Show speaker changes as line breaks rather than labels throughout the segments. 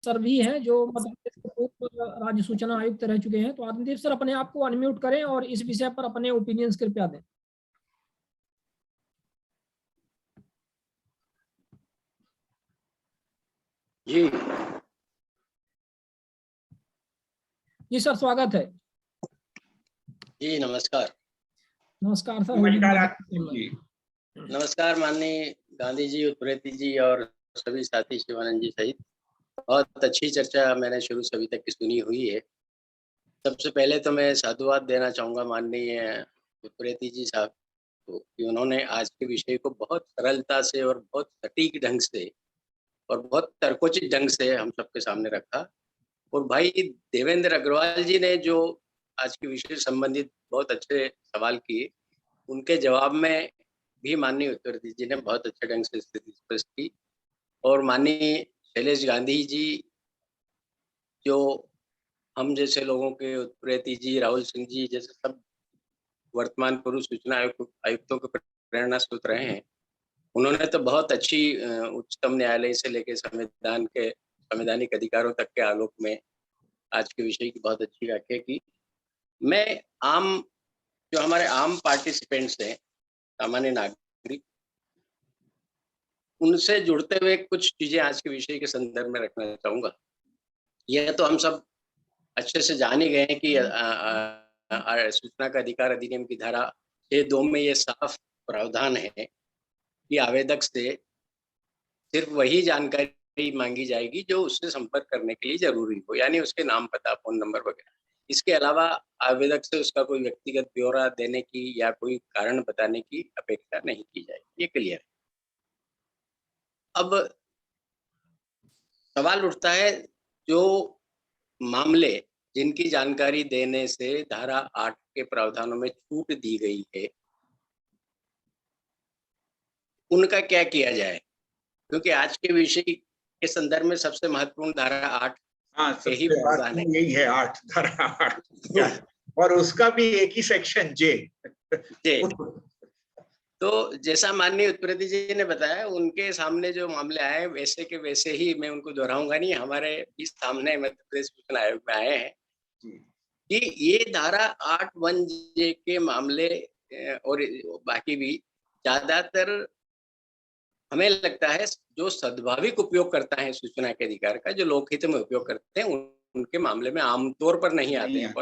Sir भी हैं जो मध्य प्रदेश के पूर्व राज्य सूचना आयुक्त रह चुके हैं। तो आत्मदीप सर अपने आप को अनम्यूट करें और इस विषय पर अपने ओपिनियंस कृपया दें।
जी
जी सर, स्वागत है।
जी नमस्कार।
नमस्कार सर।
नमस्कार माननीय गांधी जी, उत्प्रेती जी और सभी साथी शिवानंद जी सहित। बहुत अच्छी चर्चा मैंने शुरू से अभी तक की सुनी हुई है। सबसे पहले तो मैं साधुवाद देना चाहूँगा माननीय उत्प्रेती जी साहब को कि उन्होंने आज के विषय को बहुत सरलता से और बहुत सटीक ढंग से और बहुत तर्कोचित ढंग से हम सबके सामने रखा। और भाई देवेंद्र अग्रवाल जी ने जो आज के विषय से संबंधित बहुत अच्छे सवाल किए, उनके जवाब में भी माननीय उत्प्रेती जी ने बहुत अच्छे ढंग से स्थिति स्पष्ट की। और माननीय शैलेश गांधी जी, जो हम जैसे लोगों के, उत्प्रेती जी, राहुल सिंह जी जैसे सब वर्तमान पूर्व सूचना आयुक्तों के प्रेरणा स्रोत रहे हैं, उन्होंने तो बहुत अच्छी उच्चतम न्यायालय से लेकर संवैधानिक अधिकारों तक के आलोक में आज के विषय की बहुत अच्छी व्याख्या की। मैं जो हमारे आम पार्टिसिपेंट्स हैं, सामान्य नागरिक, उनसे जुड़ते हुए कुछ चीजें आज के विषय के संदर्भ में रखना चाहूंगा। यह तो हम सब अच्छे से जान ही गए हैं कि सूचना का अधिकार अधिनियम की धारा 6(2) में ये साफ प्रावधान है कि आवेदक से सिर्फ वही जानकारी मांगी जाएगी जो उससे संपर्क करने के लिए जरूरी हो, यानी उसके नाम, पता, फोन नंबर वगैरह। इसके अलावा आवेदक से उसका कोई व्यक्तिगत ब्यौरा देने की या कोई कारण बताने की अपेक्षा नहीं की जाएगी। ये क्लियर है। अब सवाल उठता है, जो मामले जिनकी जानकारी देने से धारा 8 के प्रावधानों में छूट दी गई है, उनका क्या किया जाए? क्योंकि आज के विषय के संदर्भ में सबसे महत्वपूर्ण धारा 8 यही प्रावधान है।
यही है 8, धारा 8 और उसका भी एक ही सेक्शन जे।
तो जैसा माननीय उत्प्रेती जी ने बताया, उनके सामने जो मामले आए वैसे के वैसे ही, मैं उनको दोहराऊंगा नहीं, हमारे इस सामने मध्य प्रदेश सूचना आयोग में आए हैं कि ये धारा 8(1) के मामले और बाकी भी ज्यादातर हमें लगता है जो सद्भाविक उपयोग करता है सूचना के अधिकार का, जो लोकहित में उपयोग करते हैं, उनके मामले में आमतौर पर नहीं आते हैं।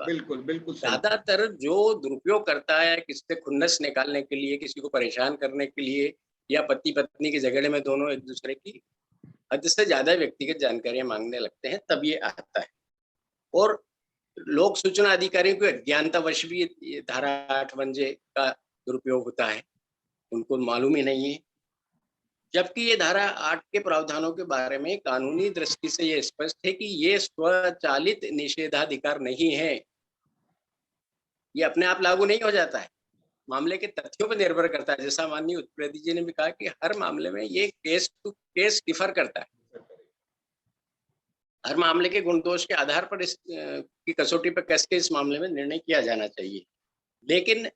बिल्कुल बिल्कुल।
ज्यादातर जो दुरुपयोग करता है किसी से खुन्नस निकालने के लिए, किसी को परेशान करने के लिए, या पति पत्नी के झगड़े में दोनों एक दूसरे की हद से ज्यादा व्यक्तिगत जानकारियां मांगने लगते हैं, तब ये आता है। और लोक सूचना अधिकारियों को अज्ञानतावश भी ये धारा 8(1) का दुरुपयोग होता है, उनको मालूम ही नहीं है। जबकि ये धारा 8 के प्रावधानों के बारे में कानूनी दृष्टि से ये स्पष्ट है कि ये स्वचालित निषेधाधिकार नहीं है, ये अपने आप लागू नहीं हो जाता है, मामले के तथ्यों पर निर्भर करता है। जैसा माननीय उत्प्रेती जी ने भी कहा कि हर मामले में ये केस टू केस डिफर करता है, हर मामले के गुण दोष के आधार पर इस की कसौटी पर कस के इस मामले में निर्णय किया जाना चाहिए। लेकिन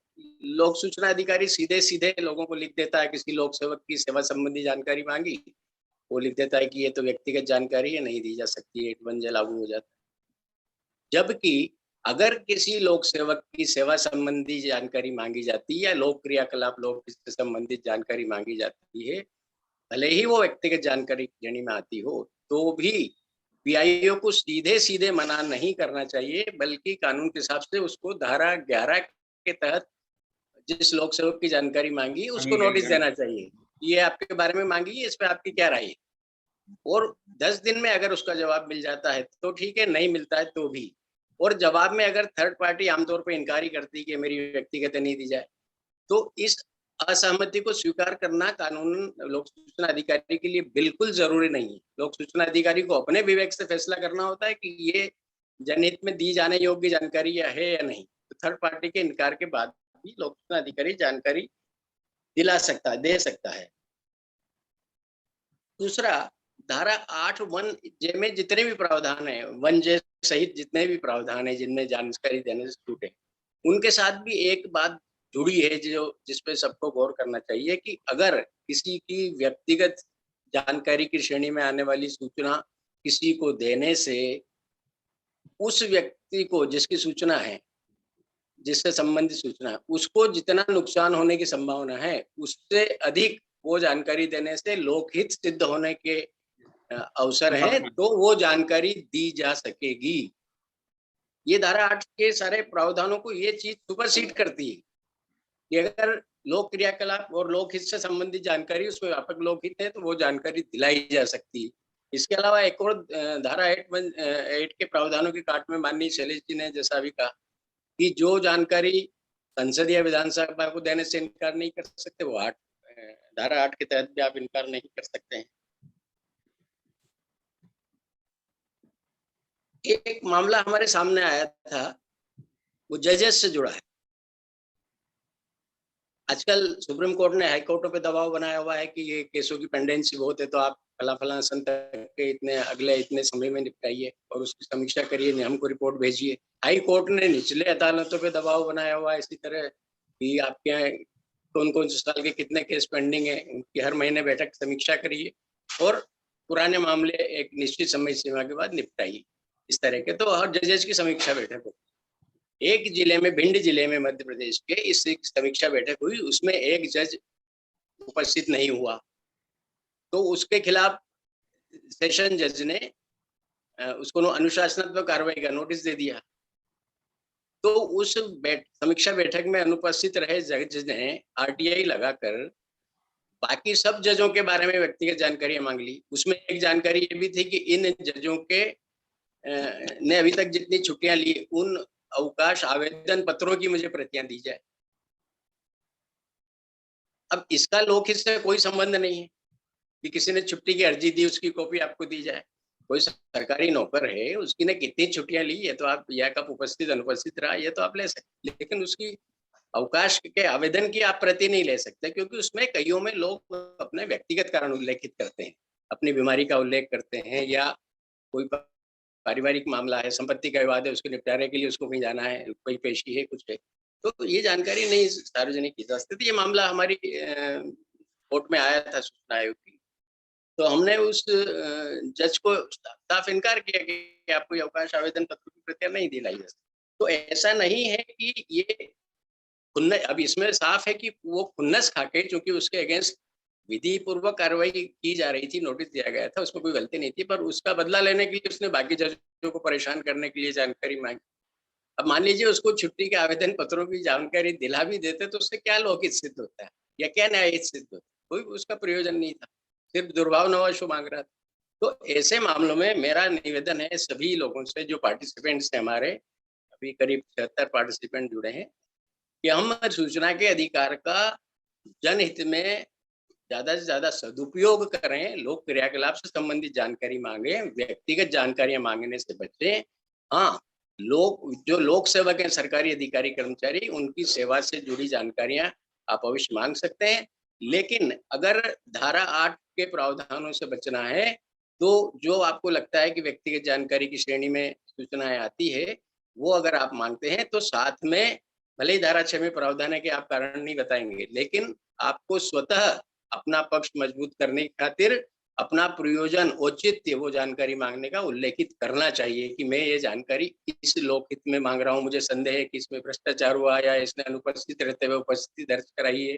लोक सूचना अधिकारी सीधे सीधे लोगों को लिख देता है, किसी लोक सेवक की सेवा संबंधी जानकारी मांगी, वो लिख देता है कि ये तो व्यक्तिगत जानकारी है, नहीं दी जा सकती, 8(1) लागू हो जाता है। जबकि अगर किसी लोक सेवक की सेवा संबंधी जानकारी मांगी जाती है या लोक क्रियाकलाप, लोक से संबंधित जानकारी मांगी जाती है, भले ही वो व्यक्तिगत जानकारी श्रेणी में आती हो, तो भी पीआईओ को सीधे सीधे मना नहीं करना चाहिए, बल्कि कानून के हिसाब से उसको धारा 11 के तहत जिस लोक सेवक की जानकारी मांगी उसको नोटिस देना चाहिए, ये आपके बारे में मांगी है, इस पे आपकी क्या राय है। और 10 दिन में अगर उसका जवाब मिल जाता है तो ठीक है, नहीं मिलता है तो भी। और जवाब में अगर थर्ड पार्टी आमतौर पर इनकारी करती है कि मेरी व्यक्तिगत नहीं दी जाए, तो इस असहमति को स्वीकार करना कानून लोक सूचना अधिकारी के लिए बिल्कुल जरूरी नहीं है। लोक सूचना अधिकारी को अपने विवेक से फैसला करना होता है कि ये जनहित में दी जाने योग्य जानकारी है या नहीं। तो थर्ड पार्टी के इनकार के बाद भी लोक सूचना अधिकारी जानकारी दिला सकता है, दे सकता है। दूसरा, धारा 8(1) में जितने भी प्रावधान है, 1(j) सहित जितने भी प्रावधान है जिनमें जानकारी देने से छूटे, उनके साथ भी एक बात जुड़ी है जो जिसपे सबको गौर करना चाहिए कि अगर किसी की व्यक्तिगत जानकारी की श्रेणी में आने वाली सूचना किसी को देने से उस व्यक्ति को जिसकी सूचना है, जिससे संबंधित सूचना है, उसको जितना नुकसान होने की संभावना है उससे अधिक वो जानकारी देने से लोकहित सिद्ध होने के अवसर है, तो वो जानकारी दी जा सकेगी। ये धारा 8 के सारे प्रावधानों को ये चीज सुपरसीड करती है कि अगर लोक क्रियाकलाप और लोकहित से संबंधित जानकारी, उसमें व्यापक लोकहित है, तो वो जानकारी दिलाई जा सकती है। इसके अलावा एक और धारा 8 के प्रावधानों की काट में माननीय शैलेश जी ने जैसा भी कहा कि जो जानकारी संसद या विधानसभा को देने से इनकार नहीं कर सकते, वो धारा 8 के तहत भी आप इनकार नहीं कर सकते हैं। एक मामला हमारे सामने आया था, वो जजेस से जुड़ा है। आजकल सुप्रीम कोर्ट ने हाई कोर्टों पे दबाव बनाया हुआ है कि ये केसों की पेंडेंसी बहुत है, तो आप फला सन तक के इतने समय में निपटाइए और उसकी समीक्षा करिए, हमको रिपोर्ट भेजिए। हाई कोर्ट ने निचले अदालतों पे दबाव बनाया हुआ है इसी तरह कि आपके यहाँ कौन से साल के कितने केस पेंडिंग है, उनकी हर महीने बैठक समीक्षा करिए और पुराने मामले एक निश्चित समय सीमा के बाद निपटाइए। इस तरह के तो हर जजेस की समीक्षा बैठक हो। एक जिले में, भिंड जिले में मध्य प्रदेश के, इस समीक्षा बैठक हुई, उसमें एक जज उपस्थित नहीं हुआ, तो उसके खिलाफ सेशन जज ने उसको अनुशासनात्मक कार्रवाई का नोटिस दे दिया। तो उस समीक्षा बैठक में अनुपस्थित रहे जज ने आरटीआई लगाकर बाकी सब जजों के बारे में व्यक्तिगत जानकारियां मांग ली। उसमें एक जानकारी ये भी थी कि इन जजों के ने अभी तक जितनी छुट्टियां ली, उन अवकाश आवेदन पत्रों की मुझे प्रतियां दी जाए। अब इसका लोकहित से कोई संबंध नहीं है कि किसी ने छुट्टी की अर्जी दी, उसकी कॉपी आपको दी जाए। कोई सरकारी नौकर है, उसकी ने कितनी छुट्टियां ली, ये तो आप, या कब उपस्थित अनुपस्थित रहा, ये तो आप ले सकते, लेकिन उसकी अवकाश के आवेदन की आप प्रति नहीं ले सकते, क्योंकि उसमें कईयों में लोग अपने व्यक्तिगत कारण उल्लेखित करते हैं, अपनी बीमारी का उल्लेख करते हैं, या कोई पारिवारिक मामला है, संपत्ति का विवाद है, उसके निपटारे के लिए उसको कहीं जाना है, कोई पेशी है, कुछ है, तो ये जानकारी नहीं सार्वजनिक की जा सकती। ये मामला हमारी कोर्ट में आया था सूचना आयोग की, तो हमने उस जज को साफ इनकार किया कि आपको ये अवकाश आवेदन पत्र की प्रतियां नहीं दिलाई जा सकती। तो ऐसा नहीं है कि ये अब इसमें साफ है कि वो खुन्नस खाके, चूंकि उसके अगेंस्ट विधि पूर्वक कार्रवाई की जा रही थी, नोटिस दिया गया था, उसमें कोई गलती नहीं थी, पर उसका बदला लेने के लिए उसने बाकी जजों को परेशान करने के लिए जानकारी मांगी। अब मान लीजिए उसको छुट्टी के आवेदन पत्रों की जानकारी दिला भी देते, तो उससे क्या लोकहित सिद्ध होता है या क्या न्यायिक सिद्ध होता है? कोई उसका प्रयोजन नहीं था, सिर्फ दुर्भावनावश मांग रहा था। तो ऐसे मामलों में मेरा निवेदन है सभी लोगों से, जो पार्टिसिपेंट्स हैं हमारे, अभी करीब 76 पार्टिसिपेंट जुड़े हैं, कि हम सूचना के अधिकार का जनहित में ज्यादा से ज्यादा सदुपयोग करें, लोक क्रियाकलाप से संबंधित जानकारी मांगे, व्यक्तिगत जानकारियां मांगने से बचें। हाँ, जो लोक सेवक हैं, सरकारी अधिकारी कर्मचारी, उनकी सेवा से जुड़ी जानकारियां आप अवश्य मांग सकते हैं, लेकिन अगर धारा 8 के प्रावधानों से बचना है, तो जो आपको लगता है कि व्यक्तिगत जानकारी की श्रेणी में सूचनाएं आती है, वो अगर आप मांगते हैं, तो साथ में भले ही धारा 6 में प्रावधान है कि आप कारण नहीं बताएंगे, लेकिन आपको स्वतः अपना पक्ष मजबूत करने की खातिर अपना प्रयोजन, औचित्य, वो जानकारी मांगने का उल्लेखित करना चाहिए कि मैं ये जानकारी इस लोकहित में मांग रहा हूँ, मुझे संदेह है कि इसमें भ्रष्टाचार हुआ, या इसने अनुपस्थित रहते हुए उपस्थिति दर्ज कराई है,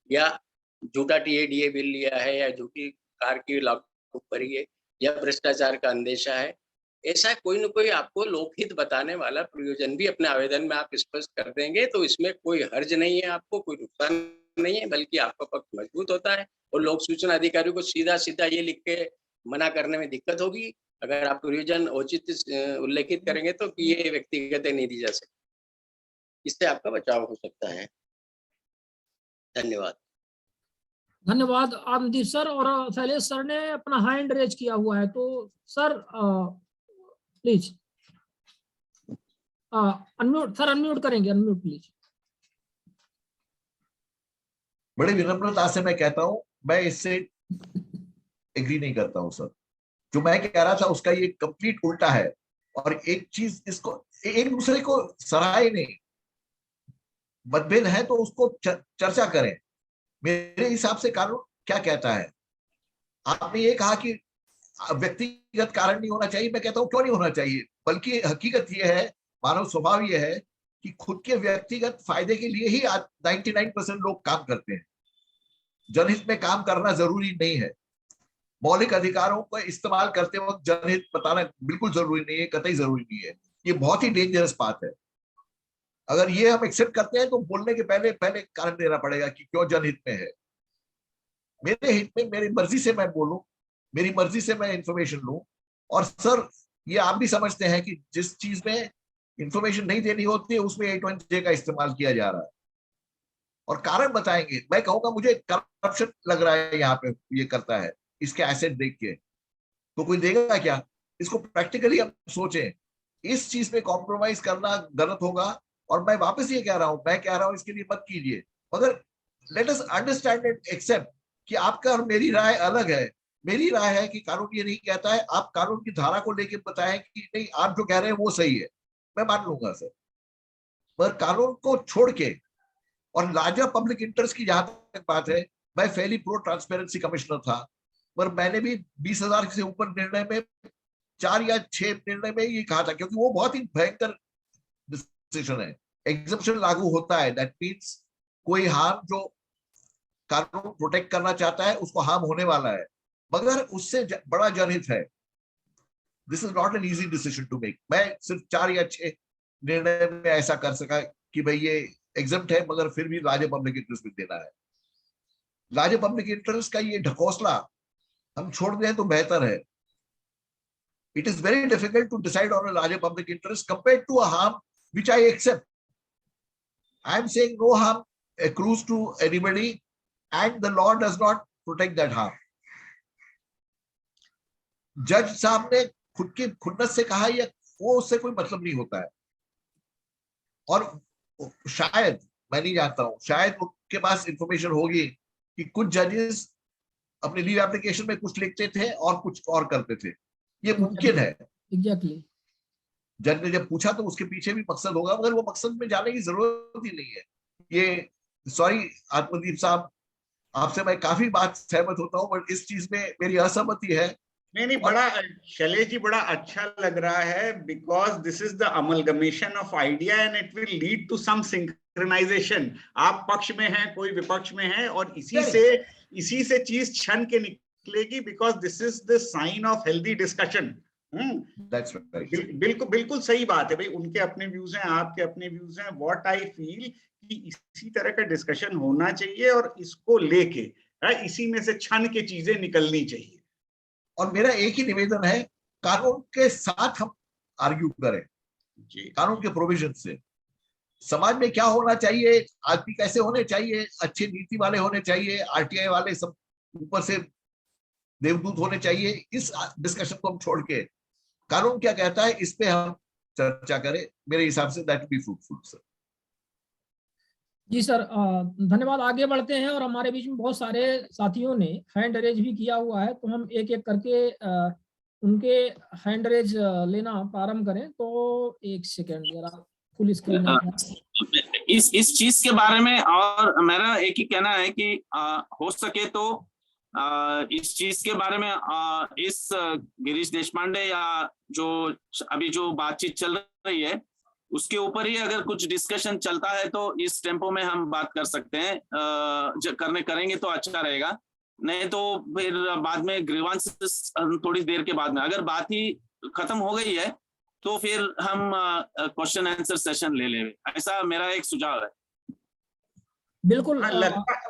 या झूठा टीए बिल लिया है, या झूठी कार की लागू भरी है, या भ्रष्टाचार का अंदेशा है। ऐसा कोई न कोई आपको लोकहित बताने वाला प्रयोजन भी अपने आवेदन में आप स्पष्ट कर देंगे, तो इसमें कोई हर्ज नहीं है, आपको कोई नुकसान नहीं है, बल्कि आपका पक्ष मजबूत होता है। और लोक सूचना अधिकारी को सीधा सीधा ये लिख के मना करने में दिक्कत होगी अगर आप प्रयोजन औचित्य उल्लेखित करेंगे, तो कि ये व्यक्तिगत नहीं दी जा सकती, इससे आपका बचाव हो सकता है। धन्यवाद।
धन्यवाद आनंदीप सर। और शैलेश सर ने अपना हैंड रेज किया हुआ है, तो sir please unmute, sir unmute करेंगे, अनम्यूट प्लीज।
बड़ी विनम्रता से मैं कहता हूं, मैं इससे एग्री नहीं करता हूं सर। जो मैं कह रहा था उसका ये कंप्लीट उल्टा है। और एक चीज, इसको एक दूसरे को सराहे नहीं, मतभेद है तो उसको चर्चा करें। मेरे हिसाब से कानून क्या कहता है, आपने ये कहा कि व्यक्तिगत कारण नहीं होना चाहिए। मैं कहता हूँ क्यों नहीं होना चाहिए, बल्कि हकीकत ये है, मानव स्वभाव ये है कि खुद के व्यक्तिगत फायदे के लिए ही 99% लोग काम करते हैं। जनहित में काम करना जरूरी नहीं है। मौलिक अधिकारों को इस्तेमाल करते वक्त जनहित बताना बिल्कुल जरूरी नहीं है, कतई जरूरी नहीं है। ये बहुत ही डेंजरस बात है। अगर ये हम एक्सेप्ट करते हैं तो बोलने के पहले पहले कारण देना पड़ेगा कि क्यों जनहित में है। मेरे हित में मेरी मर्जी से मैं बोलूं, मेरी मर्जी से मैं इंफॉर्मेशन लूं। और सर ये आप भी समझते हैं कि जिस चीज में इंफॉर्मेशन नहीं देनी होती है उसमें 8(1)J का इस्तेमाल किया जा रहा है। और कारण बताएंगे, मैं कहूंगा मुझे करप्शन लग रहा है यहाँ पे ये करता है, इसके एसेट देख के तो कोई देगा क्या? इसको प्रैक्टिकली हम सोचें, इस चीज में कॉम्प्रोमाइज करना गलत होगा। और मैं वापस ये कह रहा हूं, मैं कह रहा हूं इसके लिए मत कीजिए, मगर let us understand and accept कि आपका और मेरी राय अलग है। मेरी राय है कि कानून ये नहीं कहता है, आप कानून की धारा को लेके बताएं कि नहीं आप जो कह रहे हैं वो सही है, मैं मान लूंगा सर। पर कानून को छोड़ के और लार्जर पब्लिक इंटरेस्ट की जहां तक बात है, मैं फेली प्रो ट्रांसपेरेंसी कमिश्नर था, पर मैंने भी 20,000 से ऊपर निर्णय में 4 या 6 निर्णय में ये कहा था, क्योंकि वो बहुत ही भयंकर डिसीजन है। एग्जम्पशन लागू होता है, दैट मीन्स कोई हार्म जो कानून प्रोटेक्ट करना चाहता है उसको हार्म होने वाला है, मगर उससे बड़ा जनहित है। This is not an easy decision to make. मैं सिर्फ 4 या 6 निर्णय में ऐसा कर सका कि भाई ये एग्जम्प्ट है मगर फिर भी लार्जर पब्लिक इंटरेस्ट में देना है। लार्जर पब्लिक इंटरेस्ट का ये ढकोसला हम छोड़ दें तो बेहतर है। It is very difficult to decide on a larger public interest compared to a harm which I accept. I am saying no harm accrues to anybody and the law does not protect that harm. जज साहब ने खुद की खुन्नस से कहा, या वो उससे कोई मतलब नहीं होता है। और शायद, मैं नहीं जानता हूं, शायद उनके पास इंफॉर्मेशन होगी कि कुछ जजेस अपने लीव एप्लीकेशन में कुछ लिखते थे और कुछ और करते थे। ये मुमकिन है।
एग्जैक्टली।
जज ने जब पूछा तो उसके पीछे भी मकसद होगा, मगर वो मकसद में जाने की जरूरत ही नहीं है। ये सॉरी आत्मदीप साहब, आपसे मैं काफी बात सहमत होता हूं, बट इस चीज में मेरी असहमति है।
नहीं, बड़ा शैलेश जी बड़ा अच्छा लग रहा है, because this is the amalgamation of idea and it will lead to some synchronization. आप पक्ष में हैं, कोई विपक्ष में है, और इसी से चीज छन के निकलेगी, because this is the sign of healthy discussion. बिल्कुल सही बात है भाई। उनके अपने व्यूज हैं, आपके अपने व्यूज हैं। व्हाट आई फील कि इसी तरह का डिस्कशन होना चाहिए और इसको लेके इसी में से छन के चीजें निकलनी चाहिए।
और मेरा एक ही निवेदन है, कानून के साथ हम आर्ग्यू करें जी, कानून के प्रोविजन से। समाज में क्या होना चाहिए, आदमी कैसे होने चाहिए, अच्छे नीति वाले होने चाहिए, आरटीआई वाले सब ऊपर से देवदूत होने चाहिए, इस डिस्कशन को हम छोड़ के कानून क्या कहता है इस पे हम चर्चा करें। मेरे हिसाब से दैट बी फ्रूटफुल सर।
जी सर, धन्यवाद। आगे बढ़ते हैं, और हमारे बीच में बहुत सारे साथियों ने हैंड रेज भी किया हुआ है, तो हम एक एक करके उनके हैंड रेज लेना प्रारंभ करें। तो एक सेकेंड, जरा फुल स्क्रीन
इस चीज के बारे में। और मेरा एक ही कहना है कि हो सके तो इस चीज के बारे में इस गिरीश देशपांडे या जो अभी जो बातचीत चल रही है उसके ऊपर ही अगर कुछ डिस्कशन चलता है तो इस टेम्पो में हम बात कर सकते हैं। करेंगे तो अच्छा रहेगा, नहीं तो फिर बाद में ग्रीवांसेस थोड़ी देर के बाद में, अगर बात ही खत्म हो गई है तो फिर हम क्वेश्चन आंसर सेशन ले लेंगे। ऐसा मेरा एक सुझाव है।
बिल्कुल।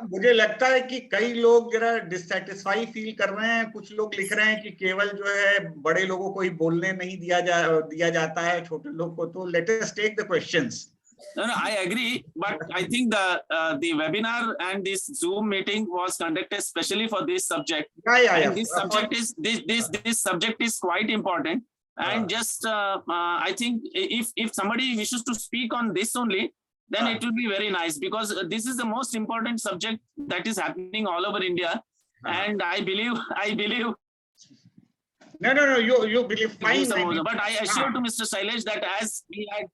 मुझे लगता है कि कई लोग जरा डिससैटिस्फाई फील कर रहे हैं। कुछ लोग लिख रहे हैं कि केवल जो है बड़े लोगों को ही बोलने नहीं दिया जाता है, छोटे लोग को। तो let us take the questions.
No, I agree, but I think the webinar and this Zoom meeting was conducted specially for this subject. And this subject is quite important. And just I think if somebody wishes to speak on this only, then it will be very nice, because this is the most important subject that is happening all over India. And I believe.
No, you believe fine.
But I assure to Mr. Shailesh that as we had.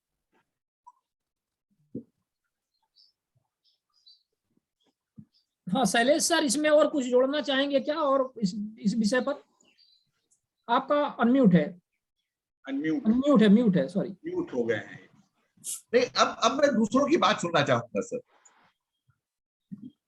हाँ Shailesh sir, इसमें और कुछ जोड़ना चाहेंगे क्या, और इस विषय पर? आपका अनम्यूट है,
अनम्यूट
म्यूट है, सॉरी।
म्यूट हो गए हैं।
नहीं, अब मैं दूसरों की बात सुनना चाहूंगा सर।